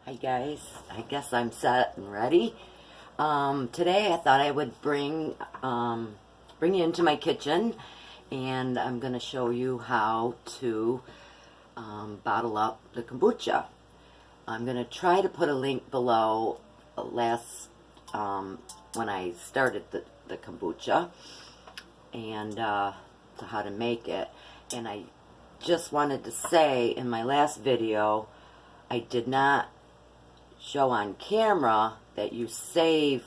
Hi guys, I guess I'm set and ready. Today I thought I would bring you into my kitchen, and I'm going to show you how to bottle up the kombucha. I'm going to try to put a link below when I started the kombucha and to how to make it. And I just wanted to say, in my last video I did not show on camera that you save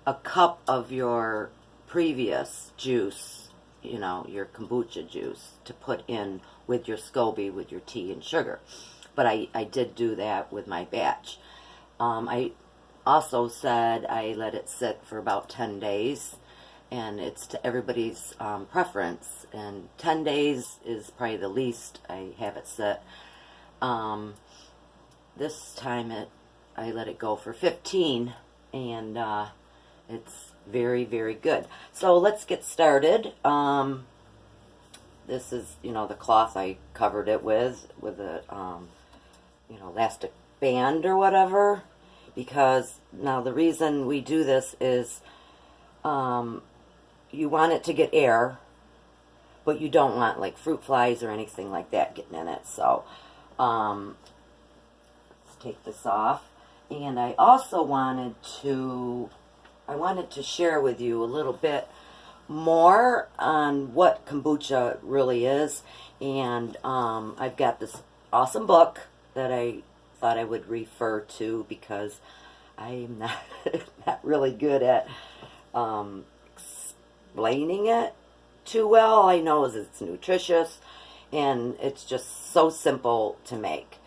a cup of your previous juice, you know, your kombucha juice, to put in with your SCOBY, with your tea and sugar. But I did do that with my batch. I also said I let it sit for about 10 days, and it's to everybody's preference, and 10 days is probably the least I have it sit. This time I let it go for 15, and it's very, very good. So let's get started. This is, you know, the cloth I covered it with a, you know, elastic band or whatever, because now the reason we do this is you want it to get air, but you don't want like fruit flies or anything like that getting in it. So let's take this off. And I also wanted to share with you a little bit more on what kombucha really is. And I've got this awesome book that I thought I would refer to, because I'm not really good at explaining it too well. All I know is it's nutritious and it's just so simple to make.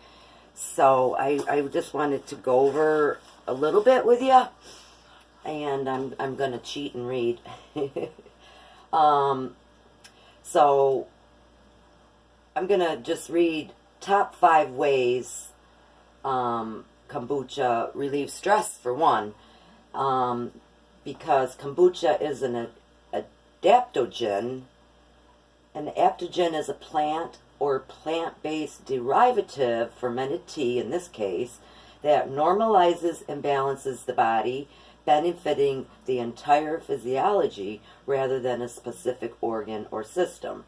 So I just wanted to go over a little bit with you, and I'm going to cheat and read. So I'm going to just read top 5 ways kombucha relieves stress, for one, because kombucha is an adaptogen. An adaptogen is a plant or plant-based derivative, fermented tea in this case, that normalizes and balances the body, benefiting the entire physiology rather than a specific organ or system.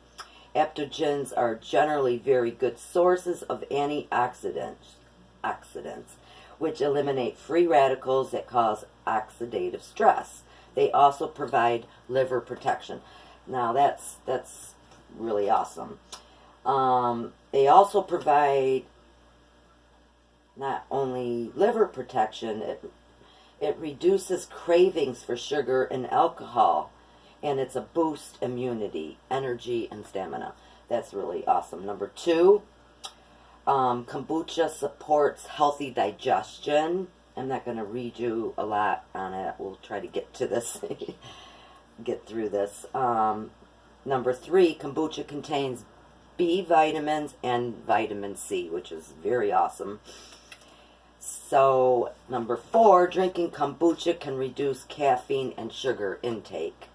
Adaptogens are generally very good sources of antioxidants, which eliminate free radicals that cause oxidative stress. They also provide liver protection. Now that's really awesome. They also provide not only liver protection, it reduces cravings for sugar and alcohol, and it's a boost immunity, energy, and stamina. That's really awesome. Number 2, kombucha supports healthy digestion. I'm not going to read you a lot on it. We'll try to get to this, get through this. Number 3, kombucha contains B vitamins and vitamin C, which is very awesome. So, number 4, drinking kombucha can reduce caffeine and sugar intake.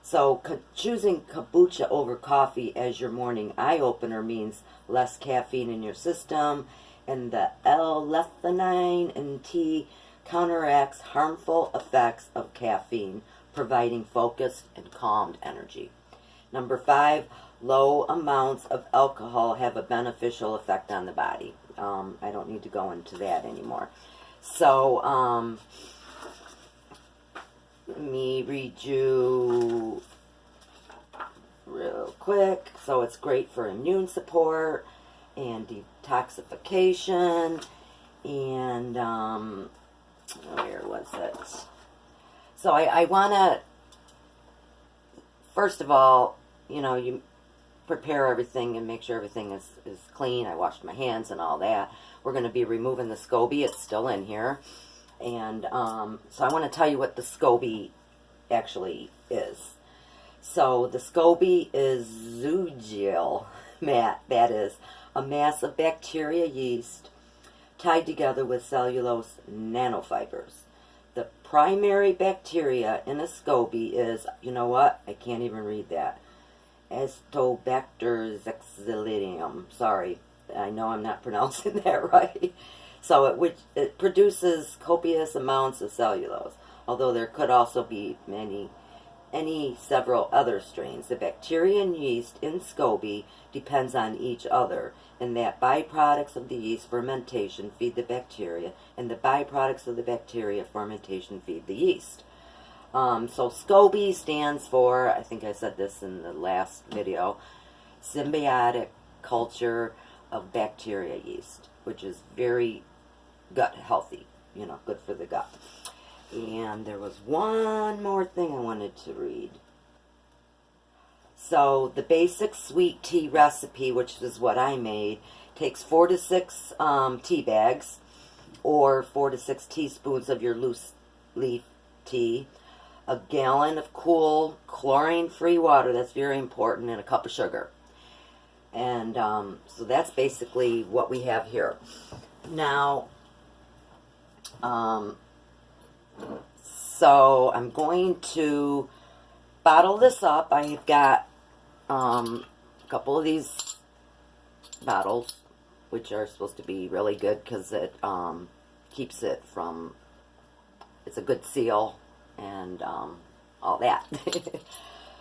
So, choosing kombucha over coffee as your morning eye-opener means less caffeine in your system, and the L-theanine in tea counteracts harmful effects of caffeine, providing focused and calmed energy. Number 5, low amounts of alcohol have a beneficial effect on the body. I don't need to go into that anymore. So, let me read you real quick. So, it's great for immune support and detoxification. And, where was it? So, I want to, first of all, you know, you prepare everything and make sure everything is clean. I washed my hands and all that. We're going to be removing the SCOBY. It's still in here. And so I want to tell you what the SCOBY actually is. So the SCOBY is zoogyl mat. That is a mass of bacteria yeast tied together with cellulose nanofibers. The primary bacteria in a SCOBY is, you know what? I can't even read that. Estobacter zexilium. Sorry, I know I'm not pronouncing that right. So it produces copious amounts of cellulose, although there could also be several other strains. The bacteria and yeast in SCOBY depends on each other, and that byproducts of the yeast fermentation feed the bacteria, and the byproducts of the bacteria fermentation feed the yeast. So SCOBY stands for, I think I said this in the last video, symbiotic culture of bacteria yeast, which is very gut healthy, good for the gut. And there was one more thing I wanted to read. So the basic sweet tea recipe, which is what I made, takes 4 to 6 tea bags, or 4 to 6 teaspoons of your loose leaf tea, a gallon of cool chlorine-free water, that's very important, and a cup of sugar. And so that's basically what we have here. Now, so I'm going to bottle this up. I've got a couple of these bottles, which are supposed to be really good because it keeps it from, it's a good seal and all that.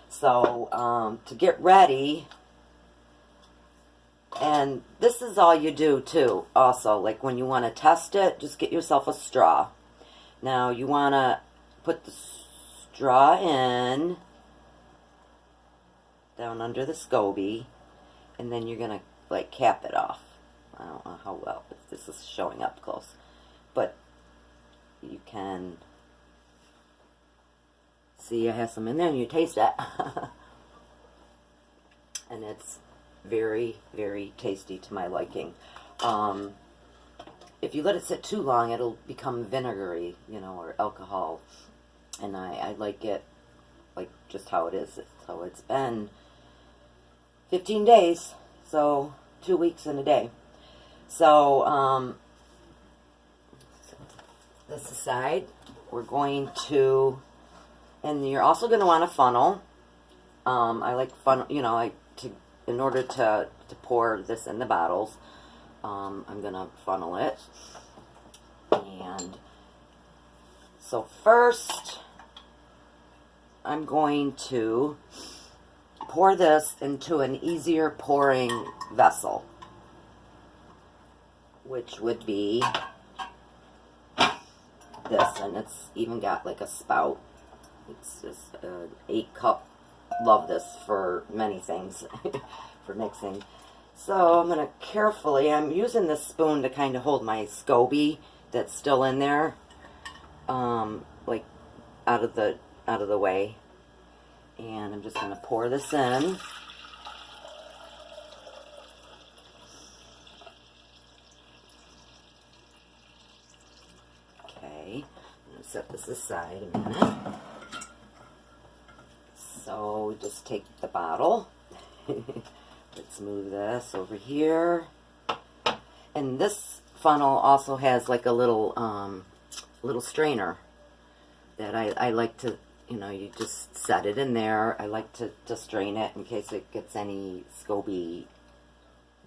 So to get ready, and this is all you do too, also, like when you want to test it, just get yourself a straw. Now you want to put the straw in, down under the SCOBY, and then you're going to like cap it off. I don't know how well, if this is showing up close, but you can see I have some in there, and you taste it. And it's very, very tasty to my liking. If you let it sit too long, it'll become vinegary, or alcohol. And I like it like just how it is. So it's been 15 days, so 2 weeks and a day. So this aside, we're going to, and you're also going to want a funnel. I like funnel, in order to pour this in the bottles, I'm going to funnel it. And so first, I'm going to pour this into an easier pouring vessel, which would be this, and it's even got like a spout. It's just an 8-cup. Love this for many things, for mixing. So I'm going to carefully, I'm using this spoon to kind of hold my SCOBY that's still in there, like out of the way. And I'm just going to pour this in. Okay, I'm going to set this aside a minute. So just take the bottle. Let's move this over here. And this funnel also has like a little strainer that I like to, you just set it in there. I like to strain it in case it gets any SCOBY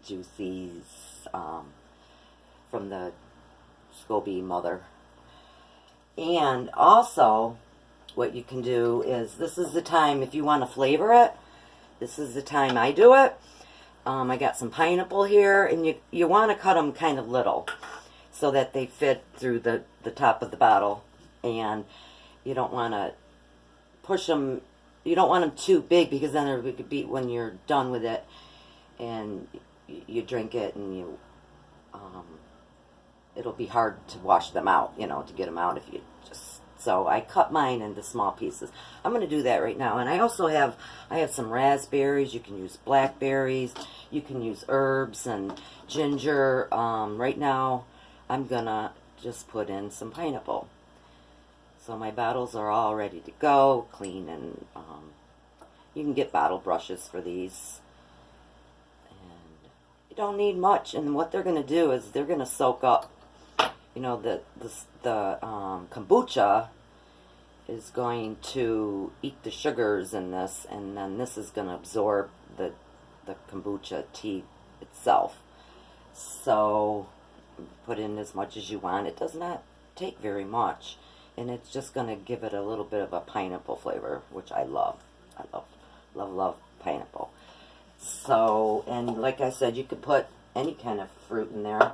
juices from the SCOBY mother. And also, what you can do is, this is the time, if you want to flavor it, this is the time I do it. I got some pineapple here, and you want to cut them kind of little so that they fit through the top of the bottle. And you don't want to push them, you don't want them too big, because then it could be, when you're done with it and you drink it, and it'll be hard to wash them out, to get them out if you just. So I cut mine into small pieces. I'm going to do that right now. And I also have some raspberries. You can use blackberries. You can use herbs and ginger. Right now, I'm going to just put in some pineapple. So my bottles are all ready to go, clean, and you can get bottle brushes for these. And you don't need much. And what they're going to do is they're going to soak up. The kombucha is going to eat the sugars in this, and then this is going to absorb the kombucha tea itself. So put put in as much as you want. It does not take very much, and it's just going to give it a little bit of a pineapple flavor, which I love. I love pineapple. So, and like I said, you could put any kind of fruit in there.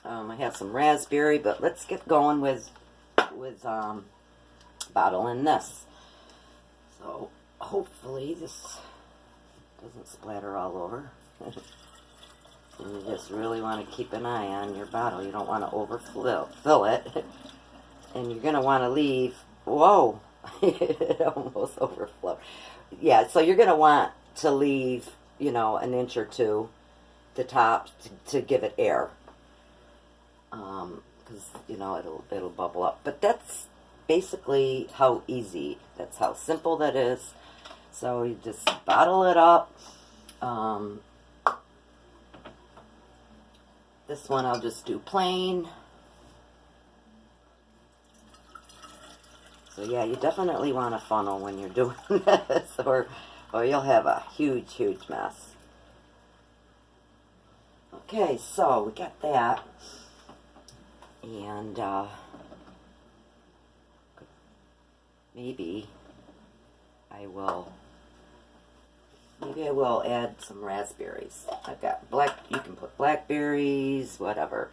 I have some raspberry, but let's get going with bottling this. So hopefully this doesn't splatter all over. And you just really want to keep an eye on your bottle. You don't want to overfill it. And you're going to want to leave, whoa, it almost overflowed. Yeah, so you're going to want to leave, you know, an inch or two the top to give it air. Because, you know, it'll bubble up. But that's basically how easy, that's how simple that is. So you just bottle it up. This one I'll just do plain. So yeah, you definitely want a funnel when you're doing this, or you'll have a huge mess. Okay, so we got that. And maybe I will add some raspberries. I've got you can put blackberries, whatever.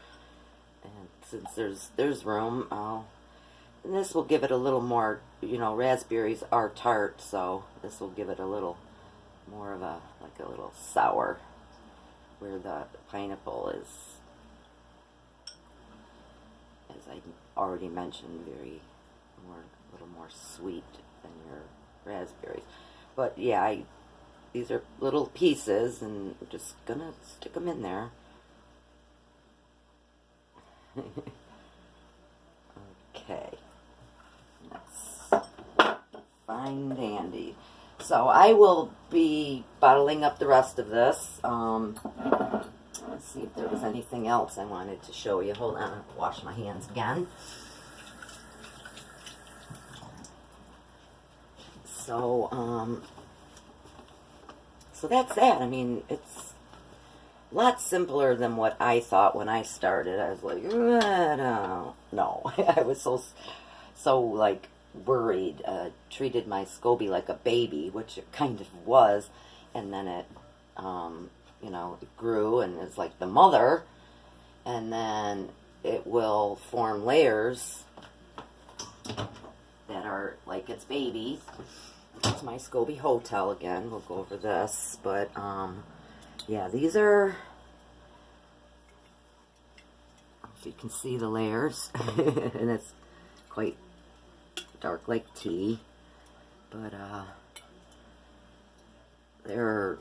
And since there's room, and this will give it a little more, you know, raspberries are tart, so this will give it a little more of a, like a little sour, where the pineapple is, as I already mentioned, a little more sweet than your raspberries. But yeah, these are little pieces, and I'm just gonna stick them in there. Okay, that's fine dandy. So I will be bottling up the rest of this. Let's see if there was anything else I wanted to show you. Hold on, I'll wash my hands again. So, so that's that. I mean, it's a lot simpler than what I thought when I started. I was like, I don't know. I was so like worried. Treated my SCOBY like a baby, which it kind of was, and then it, you know, it grew and it's like the mother, and then it will form layers that are like its babies. It's my SCOBY Hotel again. We'll go over this, but yeah, these are, if you can see the layers, and it's quite dark like tea, but they're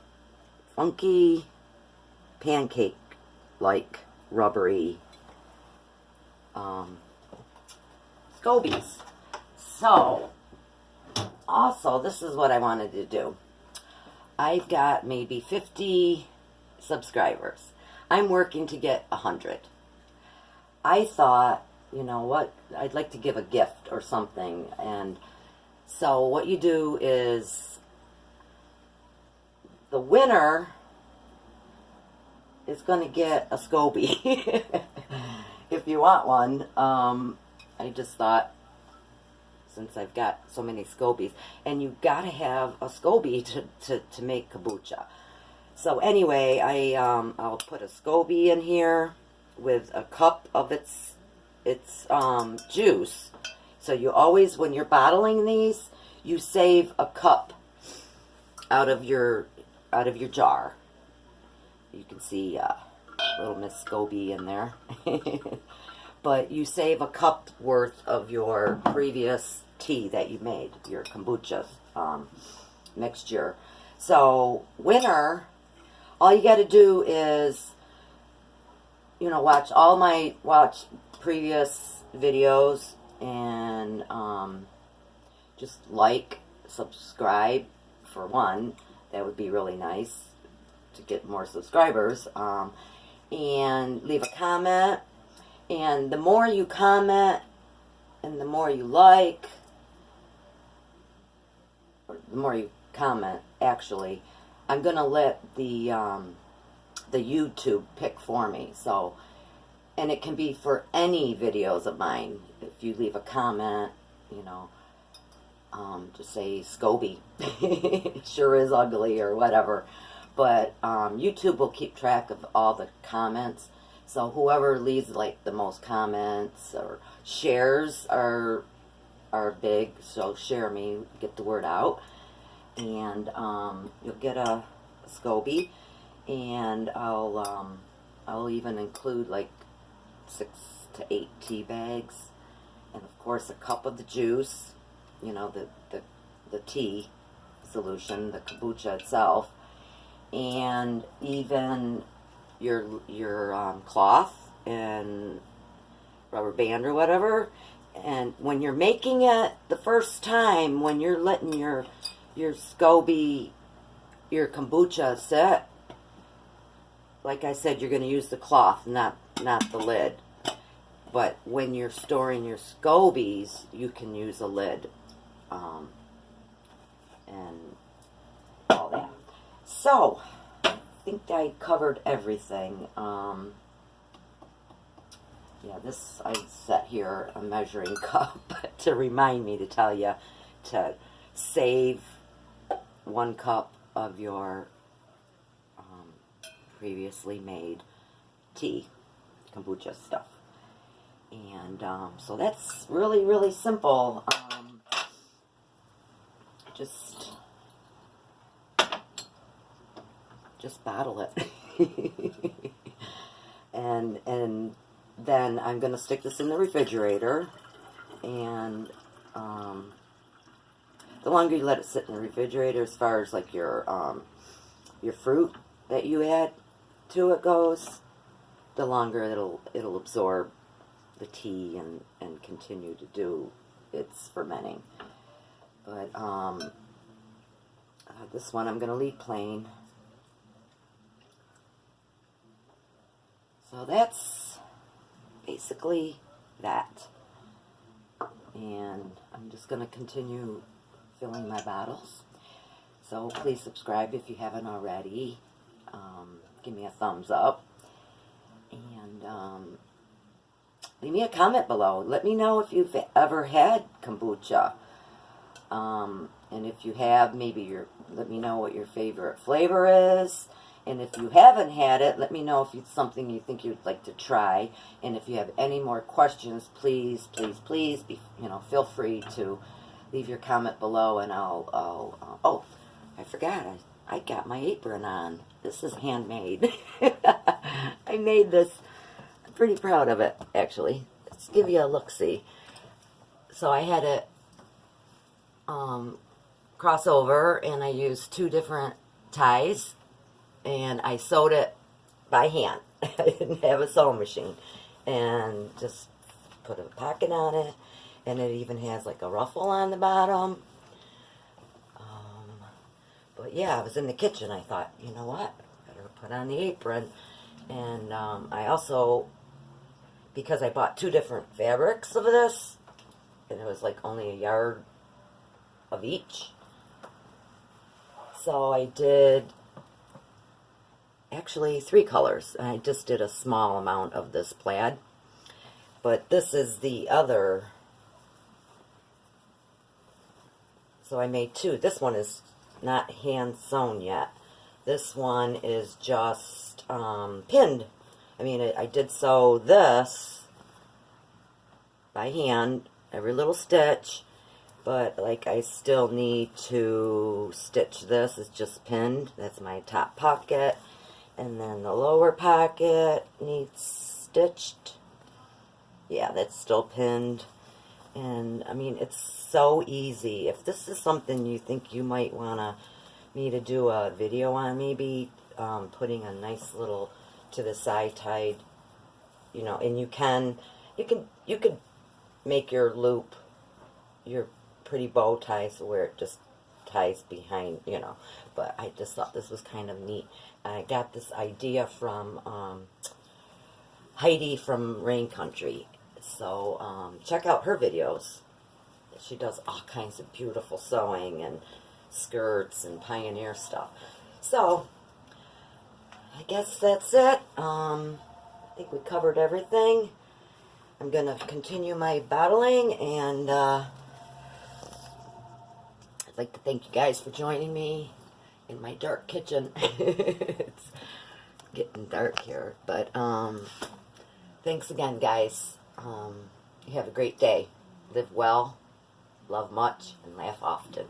funky, pancake like rubbery SCOBYs. So also, this is what I wanted to do. I've got maybe 50 subscribers. I'm working to get 100. I thought, you know what, I'd like to give a gift or something. And so what you do is, the winner is going to get a SCOBY. If you want one. I just thought, since I've got so many SCOBYs, and you gotta have a SCOBY to make kombucha. So anyway, I'll put a SCOBY in here with a cup of its juice. So you always, when you're bottling these, you save a cup out of your jar. You can see little Miss SCOBY in there. But you save a cup worth of your previous tea that you made, your kombucha mixture. So winter, all you got to do is, you know, watch previous videos, and just like, subscribe for one. That would be really nice to get more subscribers. And leave a comment. And the more you comment, and the more you like, or the more you comment, actually, I'm gonna let the YouTube pick for me. So And it can be for any videos of mine. If you leave a comment, you know, just say SCOBY. It sure is ugly or whatever. But YouTube will keep track of all the comments. So whoever leaves like the most comments or shares are big. So share me, get the word out. And you'll get a SCOBY. And I'll even include like 6 to 8 tea bags, and of course a cup of the juice, you know, the tea solution, the kombucha itself, and even your cloth and rubber band or whatever. And when you're making it the first time, when you're letting your SCOBY, your kombucha sit, like I said, you're going to use the cloth, not the lid. But when you're storing your SCOBYs, you can use a lid. And all that. So, I think I covered everything. Yeah, this I set here a measuring cup to remind me to tell you to save 1 cup of your previously made tea, kombucha stuff. And so that's really, really simple. Just bottle it. and then I'm going to stick this in the refrigerator. And the longer you let it sit in the refrigerator, as far as like your fruit that you add to it goes, the longer it'll absorb the tea and continue to do its fermenting. But this one I'm going to leave plain. So that's basically that. And I'm just going to continue filling my bottles. So please subscribe if you haven't already. Give me a thumbs up. And leave me a comment below. Let me know if you've ever had kombucha. And if you have, let me know what your favorite flavor is. And if you haven't had it, let me know if it's something you think you'd like to try. And if you have any more questions, please, please, please, feel free to leave your comment below. And oh, I forgot, I got my apron on. This is handmade. I made this. I'm pretty proud of it, actually. Let's give you a look-see. So I had it cross over, and I used 2 different ties, and I sewed it by hand. I didn't have a sewing machine. And just put a pocket on it, and it even has like a ruffle on the bottom. But yeah, I was in the kitchen. I thought, you know what? Better put on the apron. And I also, because I bought 2 different fabrics of this, and it was like only a yard of each. So I did actually 3 colors. I just did a small amount of this plaid. But this is the other. So I made 2. This one is not hand sewn yet. This one is just pinned. I mean, I did sew this by hand, every little stitch, but like I still need to stitch this. It's just pinned. That's my top pocket. And then the lower pocket needs stitched. Yeah, that's still pinned. And I mean, it's so easy. If this is something you think you might want me to do a video on, maybe putting a nice little to the side tied, and you could make your loop, your pretty bow ties where it just ties behind, but I just thought this was kind of neat. I got this idea from Heidi from Rain Country. So check out her videos. She does all kinds of beautiful sewing and skirts and pioneer stuff. So I guess that's it. think we covered everything. I'm going to continue my bottling, and I'd like to thank you guys for joining me in my dark kitchen. It's getting dark here, but thanks again, guys. You have a great day. Live well, love much, and laugh often.